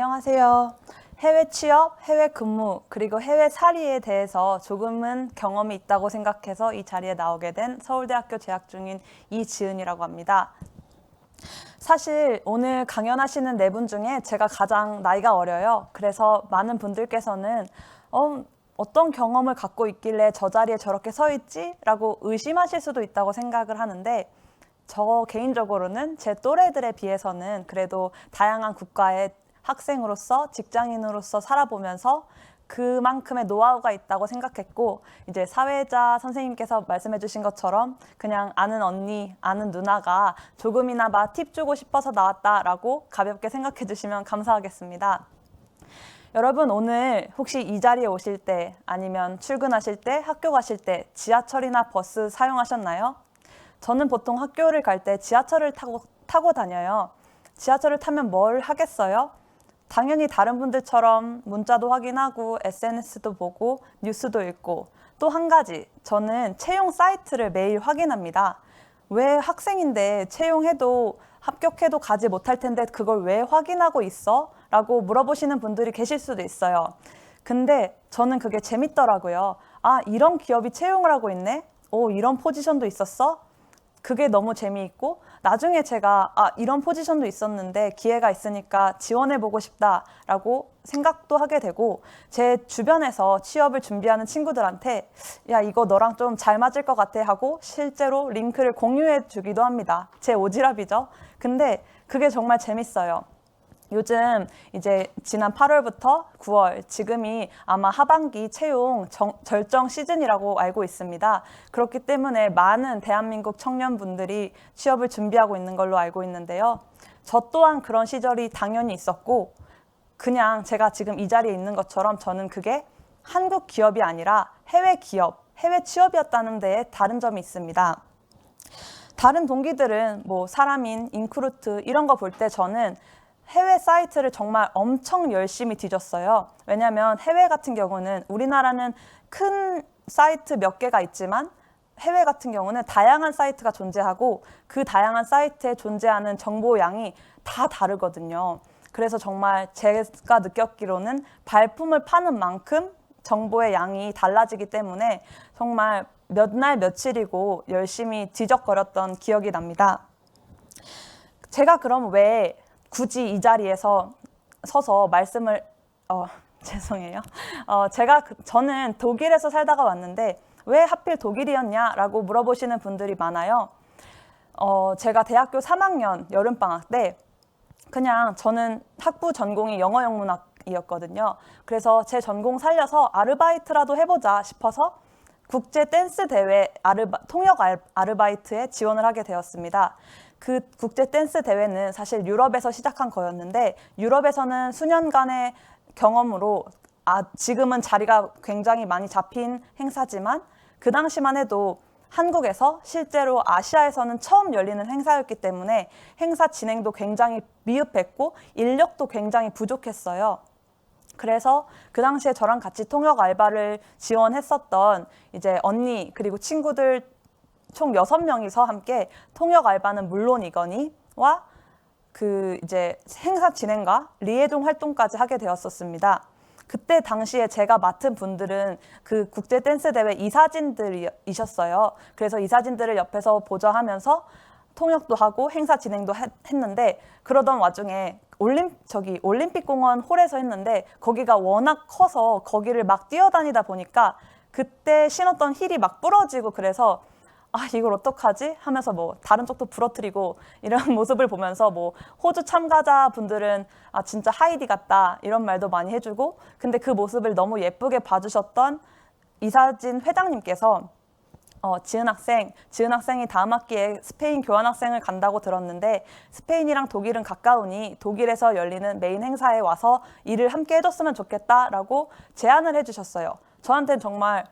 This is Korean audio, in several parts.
안녕하세요. 해외 취업, 해외 근무, 그리고 해외 살이에 대해서 조금은 경험이 있다고 생각해서 이 자리에 나오게 된 서울대학교 재학 중인 이지은이라고 합니다. 사실 오늘 강연하시는 네 분 중에 제가 가장 나이가 어려요. 그래서 많은 분들께서는 어떤 경험을 갖고 있길래 저 자리에 저렇게 서 있지? 라고 의심하실 수도 있다고 생각을 하는데 저 개인적으로는 제 또래들에 비해서는 그래도 다양한 국가의 학생으로서 직장인으로서 살아보면서 그만큼의 노하우가 있다고 생각했고, 이제 사회자 선생님께서 말씀해 주신 것처럼 그냥 아는 언니, 아는 누나가 조금이나마 팁 주고 싶어서 나왔다라고 가볍게 생각해 주시면 감사하겠습니다. 여러분, 오늘 혹시 이 자리에 오실 때 아니면 출근하실 때, 학교 가실 때 지하철이나 버스 사용하셨나요? 저는 보통 학교를 갈 때 지하철을 타고 다녀요. 지하철을 타면 뭘 하겠어요? 당연히 다른 분들처럼 문자도 확인하고 SNS도 보고 뉴스도 읽고, 또 한 가지, 저는 채용 사이트를 매일 확인합니다. 왜 학생인데 채용해도 합격해도 가지 못할 텐데 그걸 왜 확인하고 있어? 라고 물어보시는 분들이 계실 수도 있어요. 근데 저는 그게 재밌더라고요. 아, 이런 기업이 채용을 하고 있네? 오, 이런 포지션도 있었어? 그게 너무 재미있고, 나중에 제가 이런 포지션도 있었는데 기회가 있으니까 지원해보고 싶다라고 생각도 하게 되고, 제 주변에서 취업을 준비하는 친구들한테 야, 이거 너랑 좀 잘 맞을 것 같아 하고 실제로 링크를 공유해 주기도 합니다. 제 오지랖이죠. 근데 그게 정말 재밌어요. 요즘 이제 지난 8월부터 9월, 지금이 아마 하반기 채용 절정 시즌이라고 알고 있습니다. 그렇기 때문에 많은 대한민국 청년분들이 취업을 준비하고 있는 걸로 알고 있는데요. 저 또한 그런 시절이 당연히 있었고, 그냥 제가 지금 이 자리에 있는 것처럼 저는 그게 한국 기업이 아니라 해외 기업, 해외 취업이었다는 데에 다른 점이 있습니다. 다른 동기들은 뭐 사람인, 인크루트 이런 거 볼 때 저는 해외 사이트를 정말 엄청 열심히 뒤졌어요. 왜냐하면 해외 같은 경우는 우리나라는 큰 사이트 몇 개가 있지만 해외 같은 경우는 다양한 사이트가 존재하고 그 다양한 사이트에 존재하는 정보 양이 다 다르거든요. 그래서 정말 제가 느꼈기로는 발품을 파는 만큼 정보의 양이 달라지기 때문에 정말 몇 날 며칠이고 열심히 뒤적거렸던 기억이 납니다. 제가 그럼 왜 굳이 이 자리에서 서서 말씀을 죄송해요. 저는 독일에서 살다가 왔는데 왜 하필 독일이었냐라고 물어보시는 분들이 많아요. 제가 대학교 3학년 여름방학 때 그냥 저는 학부 전공이 영어 영문학이었거든요. 그래서 제 전공 살려서 아르바이트라도 해보자 싶어서 국제 댄스 대회 통역 아르바이트에 지원을 하게 되었습니다. 그 국제 댄스 대회는 사실 유럽에서 시작한 거였는데, 유럽에서는 수년간의 경험으로 지금은 자리가 굉장히 많이 잡힌 행사지만 그 당시만 해도 한국에서 실제로 아시아에서는 처음 열리는 행사였기 때문에 행사 진행도 굉장히 미흡했고 인력도 굉장히 부족했어요. 그래서 그 당시에 저랑 같이 통역 알바를 지원했었던 이제 언니 그리고 친구들 총 6명이서 함께 통역 알바는 물론이거니와 그 이제 행사 진행과 리에종 활동까지 하게 되었었습니다. 그때 당시에 제가 맡은 분들은 그 국제 댄스 대회 이사진들이셨어요. 그래서 이사진들을 옆에서 보좌하면서 통역도 하고 행사 진행도 했는데, 그러던 와중에 올림픽 공원 홀에서 했는데 거기가 워낙 커서 거기를 막 뛰어다니다 보니까 그때 신었던 힐이 막 부러지고, 그래서 이걸 어떡하지? 하면서 뭐 다른 쪽도 부러뜨리고 이런 모습을 보면서 뭐 호주 참가자분들은 진짜 하이디 같다 이런 말도 많이 해주고, 근데 그 모습을 너무 예쁘게 봐주셨던 이사진 회장님께서 지은 학생이 다음 학기에 스페인 교환학생을 간다고 들었는데 스페인이랑 독일은 가까우니 독일에서 열리는 메인 행사에 와서 일을 함께 해줬으면 좋겠다라고 제안을 해주셨어요. 저한테는 정말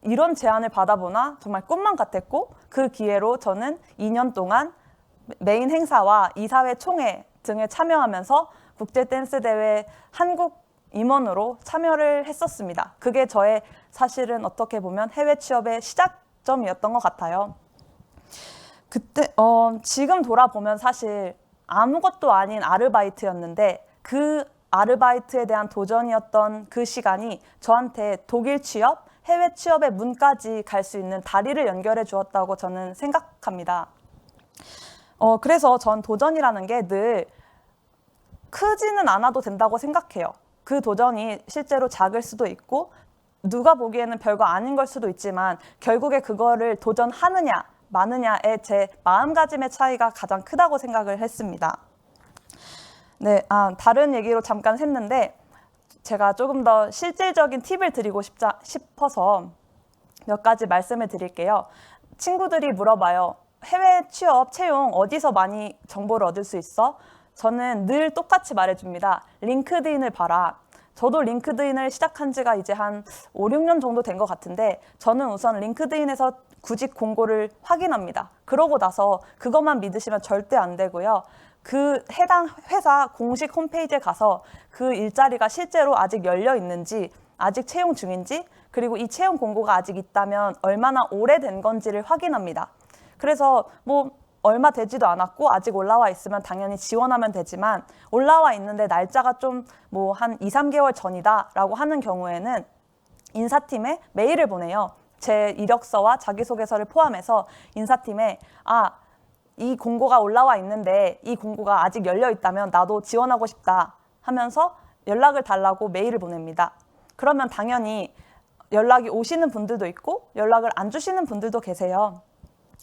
이런 제안을 받아보나 정말 꿈만 같았고, 그 기회로 저는 2년 동안 메인 행사와 이사회 총회 등에 참여하면서 국제 댄스 대회 한국 임원으로 참여를 했었습니다. 그게 저의 사실은 어떻게 보면 해외 취업의 시작점이었던 것 같아요. 그때 지금 돌아보면 사실 아무것도 아닌 아르바이트였는데 그 아르바이트에 대한 도전이었던 그 시간이 저한테 독일 취업, 해외 취업의 문까지 갈 수 있는 다리를 연결해 주었다고 저는 생각합니다. 그래서 전 도전이라는 게 늘 크지는 않아도 된다고 생각해요. 그 도전이 실제로 작을 수도 있고 누가 보기에는 별거 아닌 걸 수도 있지만 결국에 그거를 도전하느냐 마느냐의 제 마음가짐의 차이가 가장 크다고 생각을 했습니다. 네, 다른 얘기로 잠깐 했는데 제가 조금 더 실질적인 팁을 드리고 싶어서 몇 가지 말씀을 드릴게요. 친구들이 물어봐요. 해외 취업, 채용 어디서 많이 정보를 얻을 수 있어? 저는 늘 똑같이 말해줍니다. 링크드인을 봐라. 저도 링크드인을 시작한 지가 이제 한 5, 6년 정도 된 것 같은데 저는 우선 링크드인에서 구직 공고를 확인합니다. 그러고 나서 그것만 믿으시면 절대 안 되고요. 그 해당 회사 공식 홈페이지에 가서 그 일자리가 실제로 아직 열려 있는지, 아직 채용 중인지, 그리고 이 채용 공고가 아직 있다면 얼마나 오래된 건지를 확인합니다. 그래서 뭐 얼마 되지도 않았고 아직 올라와 있으면 당연히 지원하면 되지만 올라와 있는데 날짜가 좀 뭐 한 2, 3개월 전이다라고 하는 경우에는 인사팀에 메일을 보내요. 제 이력서와 자기소개서를 포함해서 인사팀에 이 공고가 올라와 있는데 이 공고가 아직 열려 있다면 나도 지원하고 싶다 하면서 연락을 달라고 메일을 보냅니다. 그러면 당연히 연락이 오시는 분들도 있고 연락을 안 주시는 분들도 계세요.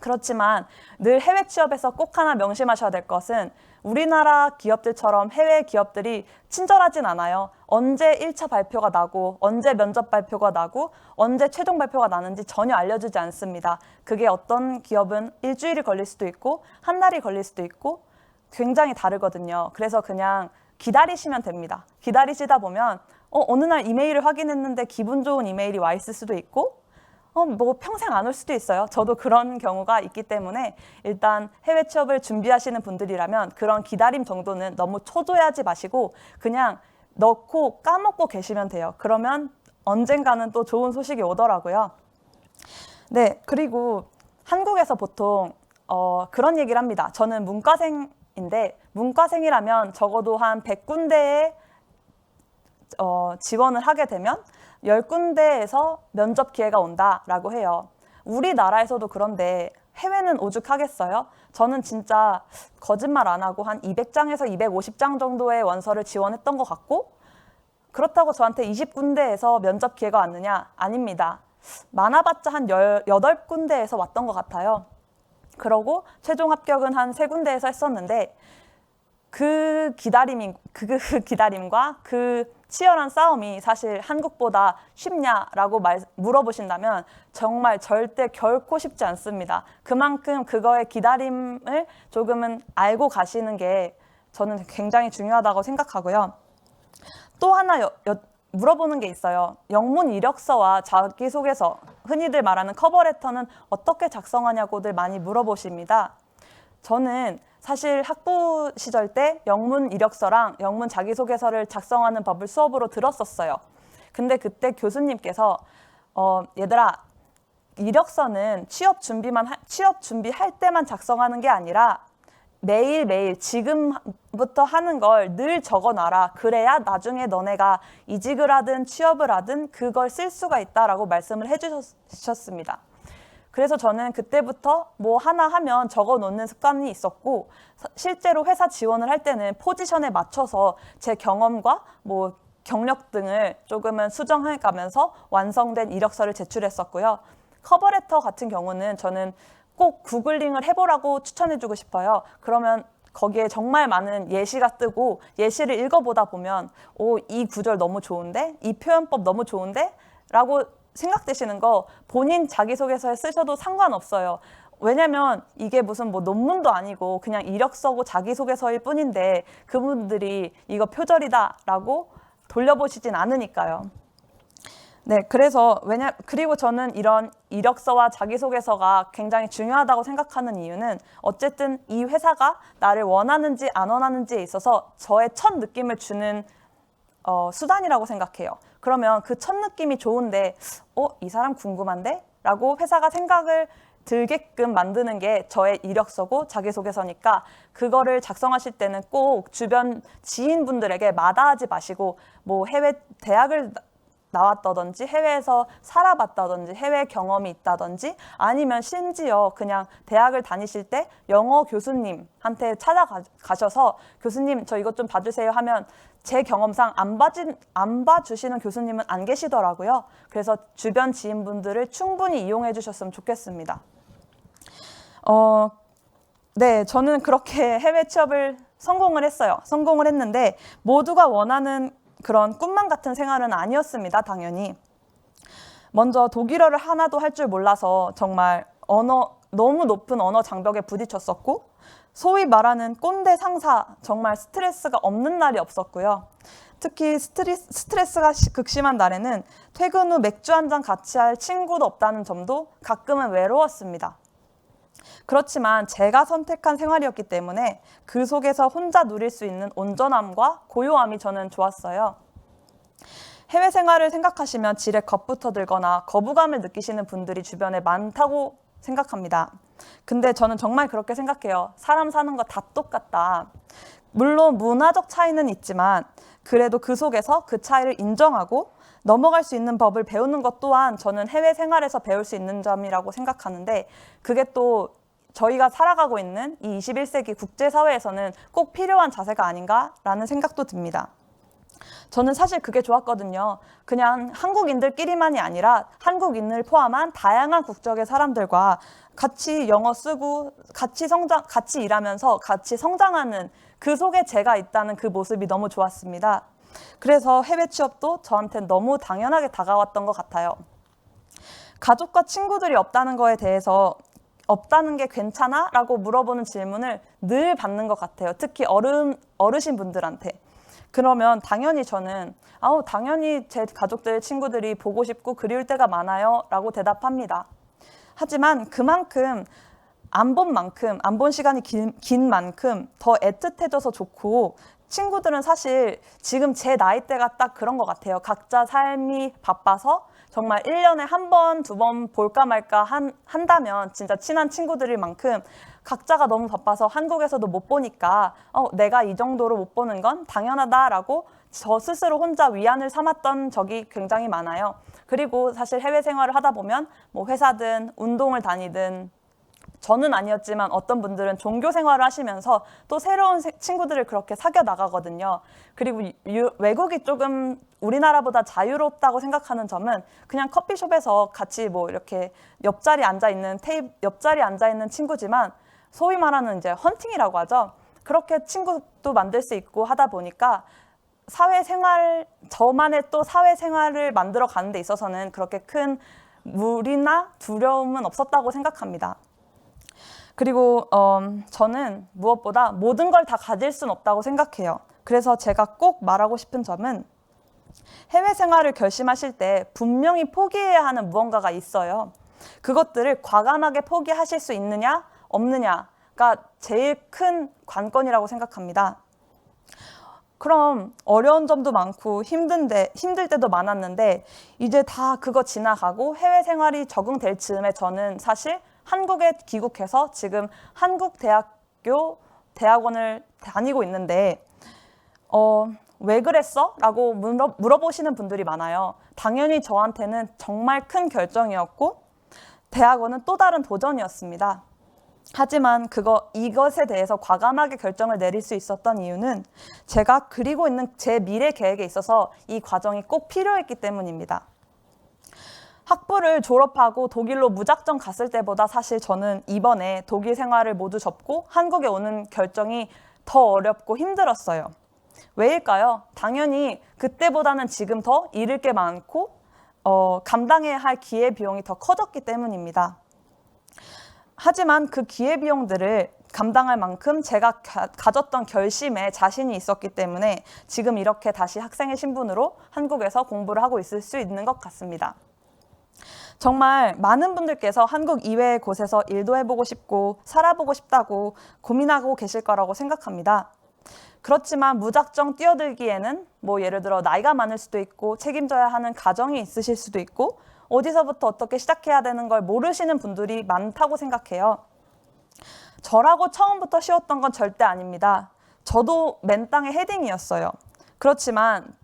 그렇지만 늘 해외 취업에서 꼭 하나 명심하셔야 될 것은 우리나라 기업들처럼 해외 기업들이 친절하진 않아요. 언제 1차 발표가 나고 언제 면접 발표가 나고 언제 최종 발표가 나는지 전혀 알려주지 않습니다. 그게 어떤 기업은 일주일이 걸릴 수도 있고 한 달이 걸릴 수도 있고 굉장히 다르거든요. 그래서 그냥 기다리시면 됩니다. 기다리시다 보면 어느 날 이메일을 확인했는데 기분 좋은 이메일이 와 있을 수도 있고 뭐 평생 안 올 수도 있어요. 저도 그런 경우가 있기 때문에 일단 해외 취업을 준비하시는 분들이라면 그런 기다림 정도는 너무 초조해하지 마시고 그냥 넣고 까먹고 계시면 돼요. 그러면 언젠가는 또 좋은 소식이 오더라고요. 네, 그리고 한국에서 보통 그런 얘기를 합니다. 저는 문과생인데 문과생이라면 적어도 한 100군데에 지원을 하게 되면 10군데에서 면접 기회가 온다라고 해요. 우리나라에서도 그런데 해외는 오죽하겠어요? 저는 진짜 거짓말 안 하고 한 200장에서 250장 정도의 원서를 지원했던 것 같고 그렇다고 저한테 20군데에서 면접 기회가 왔느냐? 아닙니다. 많아봤자 한 18군데에서 왔던 것 같아요. 그러고 최종 합격은 한 3군데에서 했었는데 그 기다림과 그 치열한 싸움이 사실 한국보다 쉽냐라고 물어보신다면 정말 절대 결코 쉽지 않습니다. 그만큼 그거의 기다림을 조금은 알고 가시는 게 저는 굉장히 중요하다고 생각하고요. 또 하나 물어보는 게 있어요. 영문 이력서와 자기소개서, 흔히들 말하는 커버레터는 어떻게 작성하냐고들 많이 물어보십니다. 저는 사실 학부 시절 때 영문 이력서랑 영문 자기소개서를 작성하는 법을 수업으로 들었었어요. 근데 그때 교수님께서 얘들아 이력서는 취업 준비할 때만 작성하는 게 아니라 매일매일 지금부터 하는 걸 늘 적어놔라. 그래야 나중에 너네가 이직을 하든 취업을 하든 그걸 쓸 수가 있다라고 말씀을 해주셨습니다. 그래서 저는 그때부터 뭐 하나 하면 적어 놓는 습관이 있었고 실제로 회사 지원을 할 때는 포지션에 맞춰서 제 경험과 뭐 경력 등을 조금은 수정해 가면서 완성된 이력서를 제출했었고요. 커버레터 같은 경우는 저는 꼭 구글링을 해보라고 추천해주고 싶어요. 그러면 거기에 정말 많은 예시가 뜨고 예시를 읽어보다 보면 이 구절 너무 좋은데? 이 표현법 너무 좋은데? 라고 생각되시는 거 본인 자기소개서에 쓰셔도 상관없어요. 왜냐면 이게 무슨 뭐 논문도 아니고 그냥 이력서고 자기소개서일 뿐인데 그분들이 이거 표절이다라고 돌려보시진 않으니까요. 네, 그리고 저는 이런 이력서와 자기소개서가 굉장히 중요하다고 생각하는 이유는 어쨌든 이 회사가 나를 원하는지 안 원하는지에 있어서 저의 첫 느낌을 주는 수단이라고 생각해요. 그러면 그 첫 느낌이 좋은데 이 사람 궁금한데? 라고 회사가 생각을 들게끔 만드는 게 저의 이력서고 자기소개서니까 그거를 작성하실 때는 꼭 주변 지인분들에게 마다하지 마시고 뭐 해외 대학을 나왔다든지 해외에서 살아봤다든지 해외 경험이 있다든지 아니면 심지어 그냥 대학을 다니실 때 영어 교수님한테 찾아가셔서 교수님 저 이것 좀 봐주세요 하면 제 경험상 안 봐주시는 교수님은 안 계시더라고요. 그래서 주변 지인분들을 충분히 이용해 주셨으면 좋겠습니다. 네, 저는 그렇게 해외 취업을 성공을 했어요. 성공을 했는데 모두가 원하는 그런 꿈만 같은 생활은 아니었습니다. 당연히. 먼저 독일어를 하나도 할 줄 몰라서 정말 너무 높은 언어 장벽에 부딪혔었고 소위 말하는 꼰대 상사, 정말 스트레스가 없는 날이 없었고요. 특히 스트레스가 극심한 날에는 퇴근 후 맥주 한 잔 같이 할 친구도 없다는 점도 가끔은 외로웠습니다. 그렇지만 제가 선택한 생활이었기 때문에 그 속에서 혼자 누릴 수 있는 온전함과 고요함이 저는 좋았어요. 해외 생활을 생각하시면 지레 겁부터 들거나 거부감을 느끼시는 분들이 주변에 많다고 생각합니다. 근데 저는 정말 그렇게 생각해요. 사람 사는 거 다 똑같다. 물론 문화적 차이는 있지만 그래도 그 속에서 그 차이를 인정하고 넘어갈 수 있는 법을 배우는 것 또한 저는 해외 생활에서 배울 수 있는 점이라고 생각하는데 그게 또 저희가 살아가고 있는 이 21세기 국제사회에서는 꼭 필요한 자세가 아닌가라는 생각도 듭니다. 저는 사실 그게 좋았거든요. 그냥 한국인들끼리만이 아니라 한국인을 포함한 다양한 국적의 사람들과 같이 영어 쓰고 같이 일하면서 같이 성장하는 그 속에 제가 있다는 그 모습이 너무 좋았습니다. 그래서 해외 취업도 저한테는 너무 당연하게 다가왔던 것 같아요. 가족과 친구들이 없다는 거에 대해서 없다는 게 괜찮아? 라고 물어보는 질문을 늘 받는 것 같아요. 특히 어르신 분들한테. 그러면 당연히 저는 당연히 제 가족들, 친구들이 보고 싶고 그리울 때가 많아요 라고 대답합니다. 하지만 그만큼 안 본 시간이 긴 만큼 더 애틋해져서 좋고 친구들은 사실 지금 제 나이대가 딱 그런 것 같아요. 각자 삶이 바빠서 정말 1년에 한 번, 두 번 볼까 말까 한다면 진짜 친한 친구들일 만큼 각자가 너무 바빠서 한국에서도 못 보니까 내가 이 정도로 못 보는 건 당연하다라고 저 스스로 혼자 위안을 삼았던 적이 굉장히 많아요. 그리고 사실 해외 생활을 하다 보면 뭐 회사든 운동을 다니든 저는 아니었지만 어떤 분들은 종교 생활을 하시면서 또 새로운 친구들을 그렇게 사귀어 나가거든요. 그리고 외국이 조금 우리나라보다 자유롭다고 생각하는 점은 그냥 커피숍에서 같이 뭐 이렇게 옆자리에 앉아 있는 친구지만 소위 말하는 이제 헌팅이라고 하죠. 그렇게 친구도 만들 수 있고 하다 보니까 저만의 또 사회생활을 만들어 가는 데 있어서는 그렇게 큰 무리나 두려움은 없었다고 생각합니다. 그리고 저는 무엇보다 모든 걸 다 가질 수는 없다고 생각해요. 그래서 제가 꼭 말하고 싶은 점은 해외 생활을 결심하실 때 분명히 포기해야 하는 무언가가 있어요. 그것들을 과감하게 포기하실 수 있느냐, 없느냐가 제일 큰 관건이라고 생각합니다. 그럼 어려운 점도 많고 힘들 때도 많았는데 이제 다 그거 지나가고 해외 생활이 적응될 즈음에 저는 사실 한국에 귀국해서 지금 대학원을 다니고 있는데 왜 그랬어? 라고 물어보시는 분들이 많아요. 당연히 저한테는 정말 큰 결정이었고 대학원은 또 다른 도전이었습니다. 하지만 이것에 대해서 과감하게 결정을 내릴 수 있었던 이유는 제가 그리고 있는 제 미래 계획에 있어서 이 과정이 꼭 필요했기 때문입니다. 학부를 졸업하고 독일로 무작정 갔을 때보다 사실 저는 이번에 독일 생활을 모두 접고 한국에 오는 결정이 더 어렵고 힘들었어요. 왜일까요? 당연히 그때보다는 지금 더 잃을 게 많고 감당해야 할 기회비용이 더 커졌기 때문입니다. 하지만 그 기회비용들을 감당할 만큼 제가 가졌던 결심에 자신이 있었기 때문에 지금 이렇게 다시 학생의 신분으로 한국에서 공부를 하고 있을 수 있는 것 같습니다. 정말 많은 분들께서 한국 이외의 곳에서 일도 해보고 싶고 살아보고 싶다고 고민하고 계실 거라고 생각합니다. 그렇지만 무작정 뛰어들기에는 예를 들어 나이가 많을 수도 있고 책임져야 하는 가정이 있으실 수도 있고 어디서부터 어떻게 시작해야 되는 걸 모르시는 분들이 많다고 생각해요. 저라고 처음부터 쉬웠던 건 절대 아닙니다. 저도 맨 땅에 헤딩이었어요. 그렇지만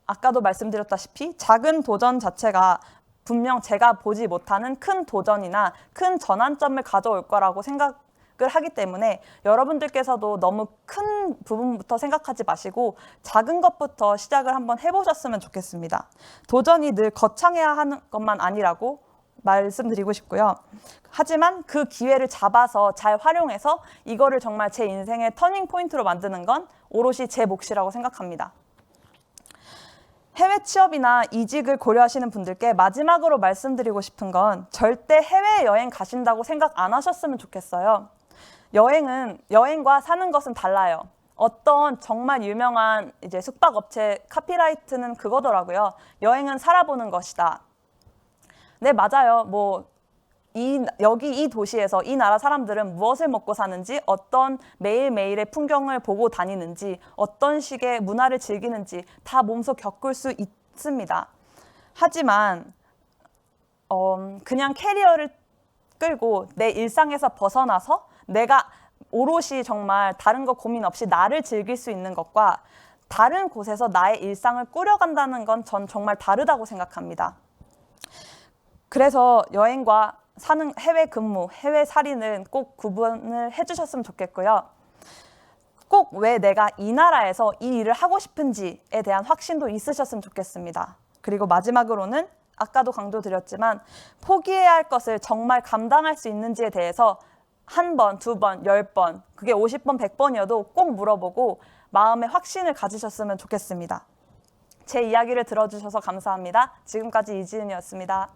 아까도 말씀드렸다시피 작은 도전 자체가 분명 제가 보지 못하는 큰 도전이나 큰 전환점을 가져올 거라고 생각을 하기 때문에 여러분들께서도 너무 큰 부분부터 생각하지 마시고 작은 것부터 시작을 한번 해보셨으면 좋겠습니다. 도전이 늘 거창해야 하는 것만 아니라고 말씀드리고 싶고요. 하지만 그 기회를 잡아서 잘 활용해서 이거를 정말 제 인생의 터닝 포인트로 만드는 건 오롯이 제 몫이라고 생각합니다. 해외 취업이나 이직을 고려하시는 분들께 마지막으로 말씀드리고 싶은 건 절대 해외여행 가신다고 생각 안 하셨으면 좋겠어요. 여행과 사는 것은 달라요. 어떤 정말 유명한 이제 숙박업체 카피라이트는 그거더라고요. 여행은 살아보는 것이다. 네, 맞아요. 여기 이 도시에서 이 나라 사람들은 무엇을 먹고 사는지, 어떤 매일매일의 풍경을 보고 다니는지, 어떤 식의 문화를 즐기는지 다 몸소 겪을 수 있습니다. 하지만 그냥 캐리어를 끌고 내 일상에서 벗어나서 내가 오롯이 정말 다른 거 고민 없이 나를 즐길 수 있는 것과 다른 곳에서 나의 일상을 꾸려간다는 건 전 정말 다르다고 생각합니다. 그래서 여행과 사는 해외 근무, 해외 살이는 꼭 구분을 해주셨으면 좋겠고요. 꼭 왜 내가 이 나라에서 이 일을 하고 싶은지에 대한 확신도 있으셨으면 좋겠습니다. 그리고 마지막으로는 아까도 강조드렸지만 포기해야 할 것을 정말 감당할 수 있는지에 대해서 한 번, 두 번, 10번, 그게 50번, 100번이어도 꼭 물어보고 마음의 확신을 가지셨으면 좋겠습니다. 제 이야기를 들어주셔서 감사합니다. 지금까지 이지은이었습니다.